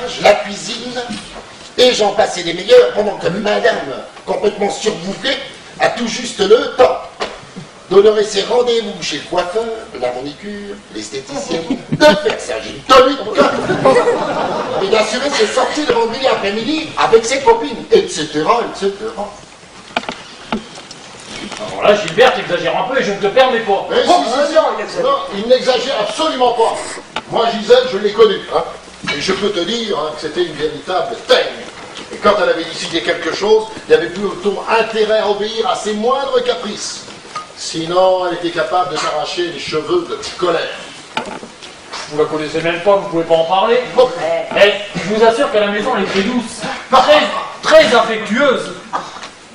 ménage, la cuisine, et j'en passais des meilleurs pendant que madame, complètement surbouffée, a tout juste le temps d'honorer ses rendez-vous chez le coiffeur, la manicure, l'esthéticienne, de faire sa gym tonique et d'assurer ses sorties de vendredi après-midi avec ses copines, etc., etc. Alors là, Gilbert, t'exagères un peu et je ne te permets pas. Mais non, il n'exagère absolument pas. Moi, Gisèle, je l'ai connue, hein, et je peux te dire que c'était une véritable teigne. Et quand elle avait décidé quelque chose, il n'y avait plus autant intérêt à obéir à ses moindres caprices. Sinon, elle était capable de s'arracher les cheveux de colère. Vous la connaissez même pas, vous pouvez pas en parler. Bon. Eh, je vous assure qu'à la maison, elle est très douce, très affectueuse,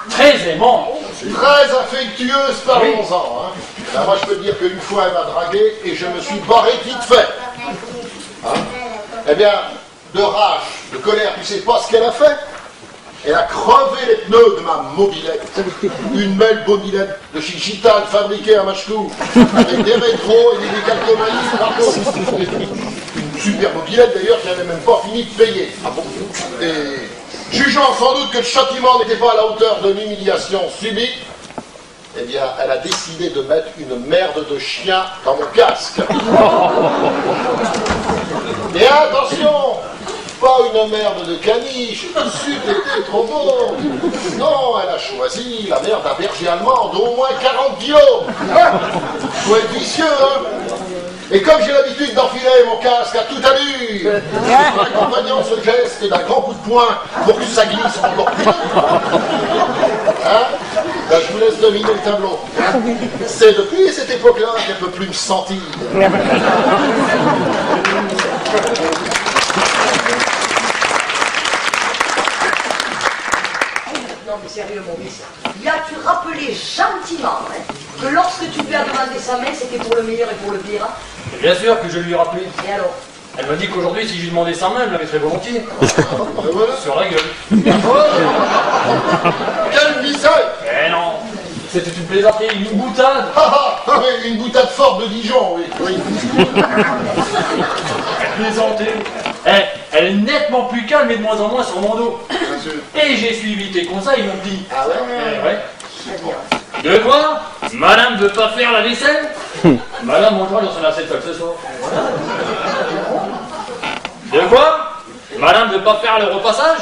très aimante. Très affectueuse, parlons-en. Hein. Ben, moi, je peux te dire qu'une fois, elle m'a dragué et je me suis barré vite fait. Hein. Eh bien, de rage, de colère, tu sais pas ce qu'elle a fait? Elle a crevé les pneus de ma mobilette. Une belle mobilette de chez Gitane fabriquée à Machecou, avec des rétros et des calcomaïs partout. Une super mobilette d'ailleurs qui n'avait même pas fini de payer. Et jugeant sans doute que le châtiment n'était pas à la hauteur de l'humiliation subie, eh bien, elle a décidé de mettre une merde de chien dans mon casque. Et attention, pas une merde de caniche, c'eût été trop bon. Non, elle a choisi la merde d'un berger allemand d'au moins 40 kilos. Faut être vicieux, hein. Et comme j'ai l'habitude d'enfiler mon casque à toute allure, accompagnant ce geste d'un grand coup de poing pour que ça glisse encore plus. Hein? Ben, je vous laisse deviner le tableau. C'est depuis cette époque-là qu'elle ne peut plus me sentir. Non mais sérieux Maurice, là tu rappelais gentiment que lorsque tu lui as demandé sa main, c'était pour le meilleur et pour le pire. Bien sûr que je lui ai rappelé. Et alors? Elle m'a dit qu'aujourd'hui, si je lui demandais sa main, elle me la mettrait volontiers. Sur la gueule. Quelle misère! Eh non, c'était une plaisanterie, une boutade. Oui, une boutade forte de Dijon, oui. Elle plaisantait. Eh, elle est nettement plus calme et de moins en moins sur mon dos. Bien sûr. Et j'ai suivi tes conseils, mon petit. Ah ouais? Eh ouais. De quoi? Madame veut pas faire la vaisselle? Madame mangera dans son assiette seule ce soir. De quoi? Madame veut pas faire le repassage?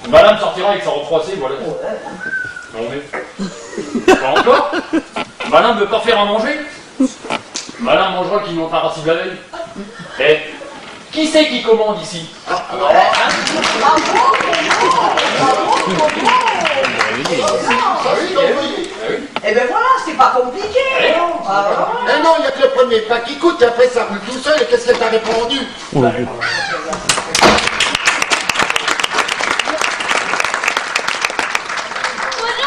Madame sortira avec sa robe froissée, voilà. Non mais... Pas encore? Madame veut pas faire à manger? Madame mangera qui monte un racine de la veille. Eh, qui c'est qui commande ici? Eh ben voilà, c'est pas compliqué. Mais non, il n'y a que le premier pas qui coûte, et après ça roule tout seul, et qu'est-ce que t'as répondu? Bonjour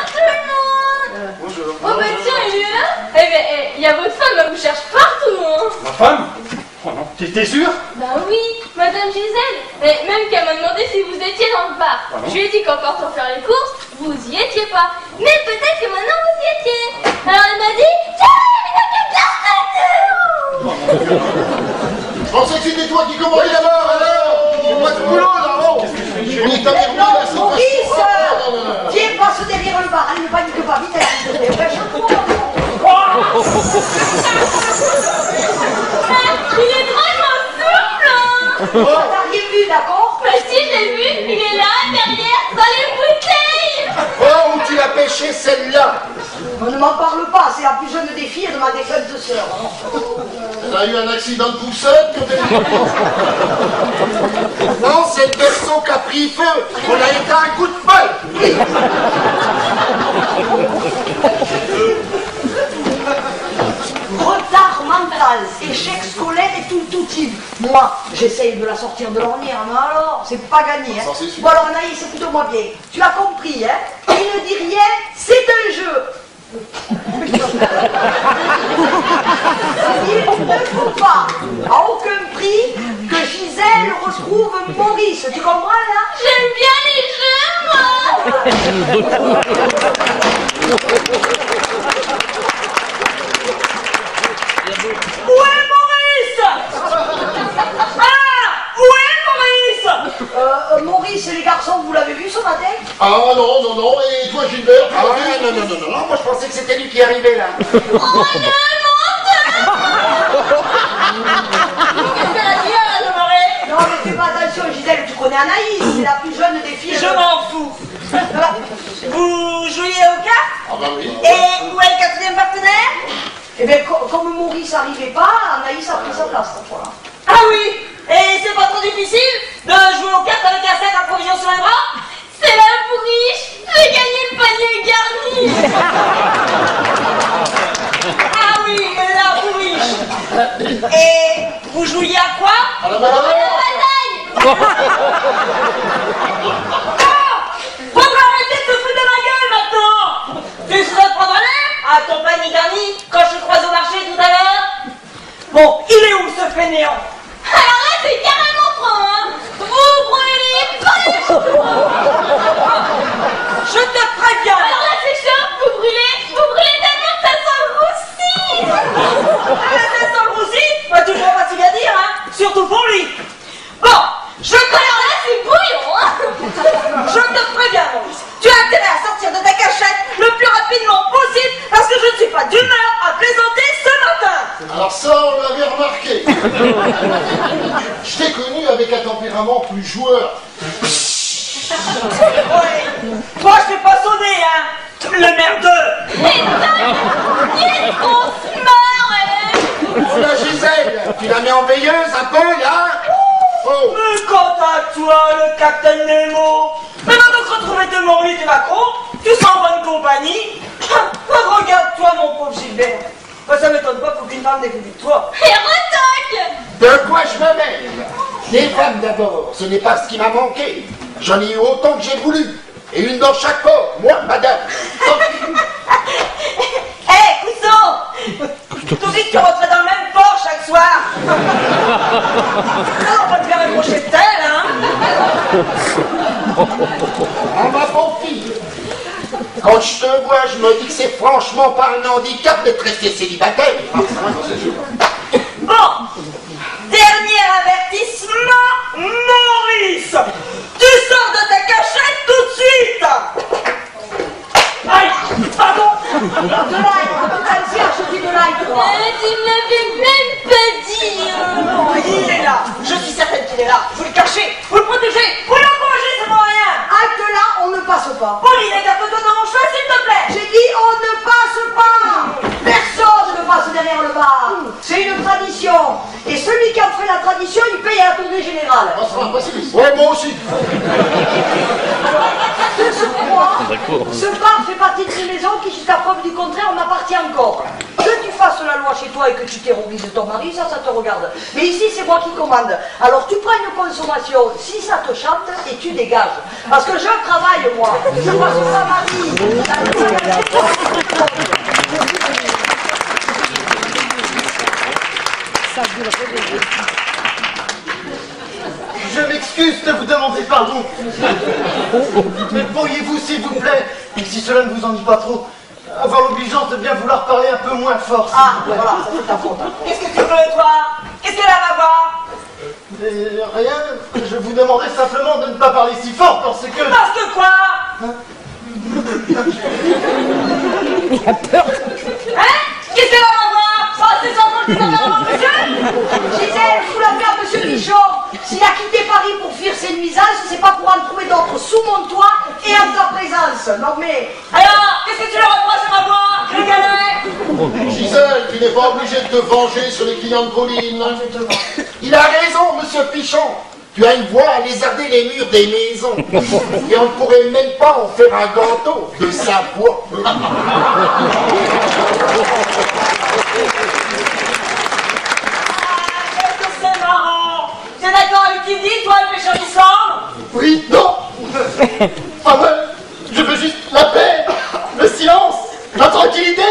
tout le monde. Bonjour. Oh bah tiens, il est là. Eh ben, il y a votre femme, elle vous cherche partout, hein. Ma femme? Oh non, t'es sûr? Bah oui, Madame Gisèle. Et même qu'elle m'a demandé si vous étiez dans le bar. Ah bon? Je lui ai dit qu'en partant faire les courses, vous y étiez pas. Mais peut-être que maintenant vous y étiez. Alors elle m'a dit, tiens, il y a Je pensais que c'était toi qui commandais alors. Pas de boulot, là, Mais non, Maurice, viens, passe derrière le bar, elle ne panique pas, vite, elle il est vraiment souple, hein. T'as rien vu, d'accord? Bah si, je l'ai vu, il est là, derrière, dans les bouteilles. Oh, où tu l'as pêché celle-là? Ne m'en parle pas, c'est la plus jeune des filles de ma défunte sœur. Elle a eu un accident de poussette que t'es... Non, c'est le berceau qui a pris feu. On a été un coup de feu. Retard mental, échec scolaire et tout type. Moi, j'essaye de la sortir de l'ornière, mais alors, c'est pas gagné. Hein. Ça, c'est sûr. Bon alors Anaïs, écoute-moi bien. Tu as compris, hein? Il ne dit rien, c'est un jeu. Il ne faut pas, à aucun prix, que Gisèle retrouve Maurice. Tu comprends là? J'aime bien les jeux, moi. Où est Maurice? Ah! Où est Maurice et les garçons, vous l'avez vu ce matin? Ah non, non, non. Et toi, Gilbert? Ah ouais, non, non, non, non, non, moi je pensais que c'était lui qui arrivait là. Oh non, qu'est-ce qu'elle a dit, Alain Demaré? Non, mais fais pas attention, Gisèle, tu connais Anaïs, c'est la plus jeune des filles. Je m'en fous. Vous jouiez au cartes? Ah bah oui. Et où est le quatrième partenaire? Eh bien, comme Maurice n'arrivait pas, Anaïs a pris sa place cette fois-là. Ah oui. Et c'est pas trop difficile de jouer aux cartes avec un sac à provisions sur les bras? C'est la pourriche. J'ai gagné le panier garni. Ah oui, la bourriche. Et vous jouiez à quoi? À la bataille. La bataille. Faudra arrêter de te foutre de ma gueule maintenant. Tu serais pas donné à ton panier garni quand je te croise au marché tout à l'heure? Bon, il est où ce fainéant? Alors là, c'est carrément franc, hein. Vous brûlez pas. Je te préviens. Alors là, c'est chaud. Vous brûlez tellement que ça sent le roussi. Ah, ça sent le roussi? Pas toujours facile à dire, hein. Surtout pour lui. Bon, je te Alors là, c'est bouillon, hein. Je te préviens, Maurice. Tu as intérêt à sortir de ta cachette le plus rapidement possible parce que je ne suis pas d'humeur à plaisanter ce matin. Alors ça, on l'avait remarqué. Je t'ai connu avec un tempérament plus joueur. Ouais. Moi, je fais pas sonner, hein. Le merdeux. Il est trop smart, Oh la Gisèle, tu la mets en veilleuse un peu là? Oh. Mais quant à toi, le Capitaine Nemo, maintenant de te retrouver de Maurice et Macron, tu seras en bonne compagnie. Regarde-toi, mon pauvre Gilbert. Ça m'étonne pas qu'aucune femme n'ait voulu de toi. et retoque. De quoi je me mêle? Les femmes d'abord, ce n'est pas ce qui m'a manqué. J'en ai eu autant que j'ai voulu. Et une dans chaque port, moi, madame. Hé, Cousson, tu dis que tu rentrais dans le même port chaque soir. Ça, on va te faire accrocher de tel, hein. Ah ma pauvre fille, quand je te vois, je me dis que c'est franchement pas un handicap d'être resté célibataire. Bon, dernier avertissement, Maurice. Tu sors de ta cachette tout de suite. Aïe, pardon. De l'ail, allez-y, achetez de l'ail, toi. Tu me l'avais même pas dit. Oh, il est là. Je suis certaine qu'il est là. Vous le cachez, vous le protégez, vous l'encouragez, ça vaut rien. Halte là, on ne passe pas. Pauline, écarte-toi dans mon chemin, s'il te plaît. J'ai dit on ne passe pas. Personne ne passe derrière le bar. C'est une tradition. Et celui qui a fait la tradition, il paye à la tournée générale. Ça sera facile. Ouais, moi aussi. Selon moi, ce bar fait partie de ces maisons qui, jusqu'à preuve du contraire, m'appartient encore. Que tu fasses la loi chez toi et que tu terrorises ton mari, ça te regarde. Mais ici, c'est moi qui commande. Alors tu prends une consommation, si ça te chante, et tu dégages. Parce que je travaille, moi. Je passe pas ma vie. Je m'excuse de vous demander pardon. Mais pourriez-vous, s'il vous plaît, si cela ne vous ennuie pas trop, avoir l'obligeance de bien vouloir parler un peu moins fort? Ah, voilà, ça c'est ta faute. Qu'est-ce que tu veux, toi? Qu'est-ce qu'elle a à voir? Rien, je vous demandais simplement de ne pas parler si fort parce que... Parce que quoi? Hein? Qu'est-ce qu'elle a à voir? Oh, c'est sans doute des affaires à monsieur? Gisèle, sous la garde, monsieur Michon, s'il a quitté Paris pour fuir ses nuisances, c'est pas pour en trouver d'autres sous mon toit et en ta présence. Non mais... Alors, qu'est-ce que tu leur reproches à ma voix? Je galère. Gisèle, tu n'es pas obligé de te venger sur les clients de Pauline. Il a raison, monsieur Pichon. Tu as une voix à lézarder les murs des maisons. Et on ne pourrait même pas en faire un gâteau de sa voix. Ah, qu'est-ce que c'est marrant? T'es d'accord avec qui dit, toi, le péché ensemble? Oui, non. Ah ouais, je veux juste la paix, le silence, la tranquillité.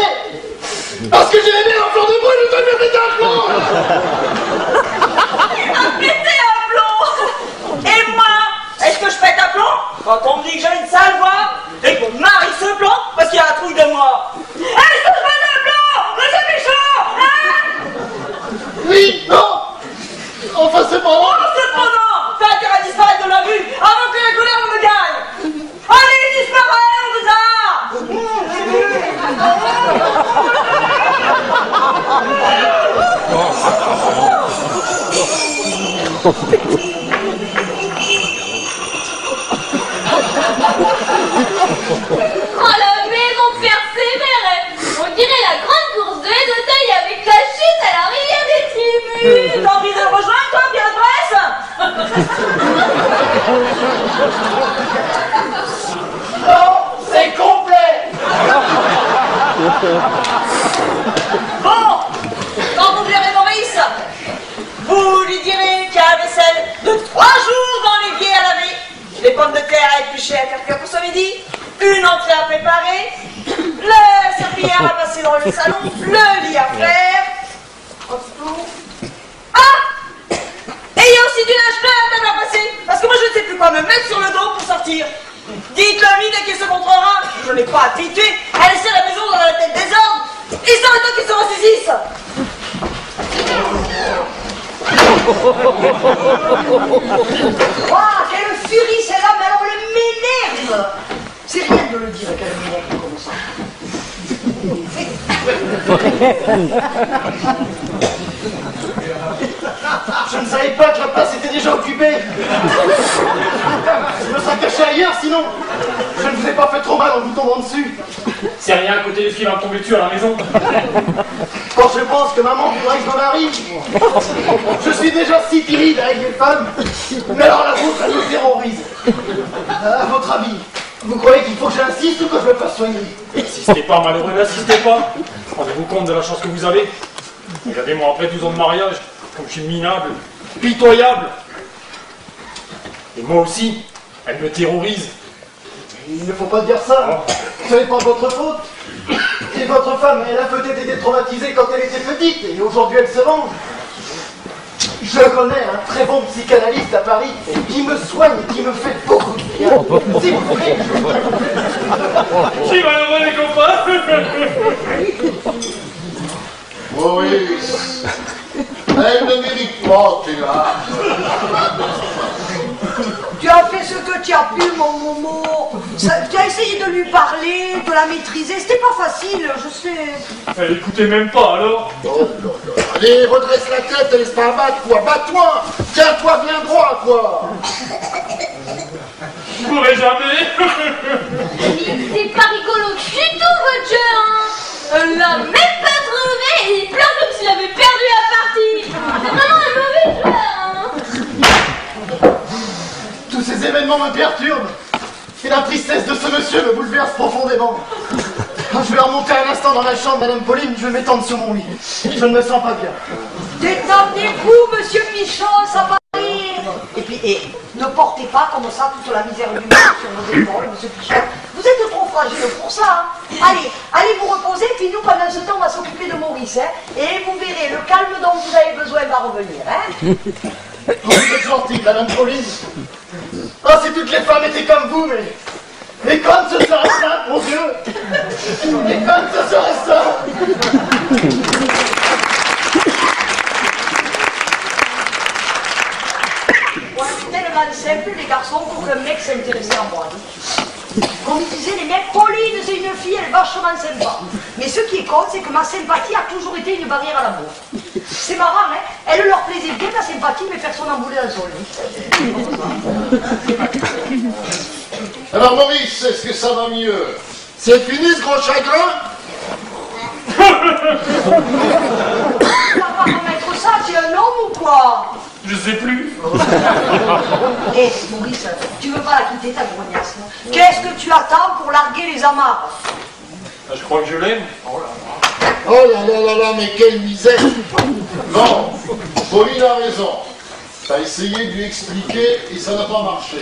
Parce que j'ai aimé un plan de bois, je dois faire péter un plomb. Péter un plomb. Et moi, est-ce que je pète un plomb? Quand on me dit que j'ai une sale voix et que mon mari se plomb parce qu'il y a un trouille de moi. Est-ce que je pète un plomb? Monsieur Pichon, hein? Oui, non. Enfin, c'est pas Oh, vrai. cependant, t'as intérêt à disparaître de la vue avant que la Oh, la maison de fer sévère, on dirait la grande course de Hauteuil avec la chute à la rivière des Tribus. T'as envie de le rejoindre, toi, Pierre Bresse? Non, c'est complet. Bon, quand vous verrez Maurice, vous lui direz qu'il y a la vaisselle de 3 jours dans l'évier à laver, les pommes de terre à éplucher à 4 heures pour ce midi, une entrée à préparer, la serpillière à passer dans le salon, le lit à faire. Ah! Et il y a aussi du linge neuf à passer, parce que moi je ne sais plus quoi me mettre sur le dos pour sortir. Dites-le à lui dès qu'il se montrera, je n'ai pas habitué à laisser la maison dans la tête des ordres. Il serait temps qu'ils se ressaisissent. Waouh, quelle furie celle-là, mais alors elle m'énerve. C'est rien de le dire qu'elle m'énerve comme ça. Je ne savais pas que la place était déjà occupée. Je me serais caché ailleurs, sinon je ne vous ai pas fait trop mal en vous tombant dessus. C'est rien à côté de ce qui va me tomber dessus à la maison. Quand je pense que maman voudrait que je m'en arrive, je suis déjà si timide avec les femmes, mais alors la vôtre, elle me terrorise. À votre avis, vous croyez qu'il faut que j'insiste ou que je me fasse soigner? N'insistez pas, malheureux, n'insistez pas. Rendez-vous compte de la chance que vous avez. Regardez-moi, après 12 ans de mariage, comme je suis minable, pitoyable. Et moi aussi, elle me terrorise. Il ne faut pas dire ça. Ce n'est pas votre faute. Et votre femme, elle a peut-être été traumatisée quand elle était petite, et aujourd'hui elle se venge. Je connais un très bon psychanalyste à Paris qui me soigne et qui me fait beaucoup de bien. S'il vous plaît. Je suis malheureux, les copains. Maurice, elle ne mérite pas, tu là. Tu as fait ce que tu as pu, mon Momo. Tu as essayé de lui parler, de la maîtriser. C'était pas facile, je sais. Elle écoutait même pas, alors. Oh là là. Allez, redresse la tête, laisse pas abattre, quoi. Bats-toi. Tiens-toi bien droit, quoi. Je pourrais jamais. C'est pas rigolo du tout, votre jeu, hein. Elle l'a même pas trouvé et il pleure comme s'il avait perdu la partie. C'est vraiment un mauvais joueur, hein. Tous ces événements me perturbent. Et la tristesse de ce monsieur me bouleverse profondément. Je vais remonter un instant dans la chambre, Madame Pauline, je vais m'étendre sur mon lit. Je ne me sens pas bien. Détendez-vous, monsieur Michon, ça va rire. Et puis, ne portez pas comme ça toute la misère du monde sur vos épaules, monsieur Pichon. Vous êtes trop fragile pour ça. Hein. Allez vous reposer, puis nous, pendant ce temps, on va s'occuper de Maurice. Hein. Et vous verrez, le calme dont vous avez besoin va revenir. Hein. Vous êtes gentille, Madame Pauline. Oh, si toutes les femmes étaient comme vous, mais quand ce serait ça, mon Dieu. Et quand ce serait ça. Ouais, c'est tellement simple, les garçons, pour qu'un mec s'intéresse à moi. Comme ils disaient, les mecs, Pauline, c'est une fille, elle est vachement sympa. Mais ce qui est con, c'est que ma sympathie a toujours été une barrière à l'amour. C'est marrant, hein. Elle leur plaisait bien, la sympathie, mais personne n'en voulait dans son lit. Alors, Maurice, est-ce que ça va mieux? C'est fini, ce gros chagrin? Tu vas pas remettre ça, tu es un homme ou quoi? Je sais plus. Eh, Maurice, tu veux pas la quitter, ta grognasse? Qu'est-ce que tu attends pour larguer les amarres? Je crois que je l'aime. Oh là là là là, mais quelle misère! Non, Pauline a raison. T'as essayé de lui expliquer et ça n'a pas marché.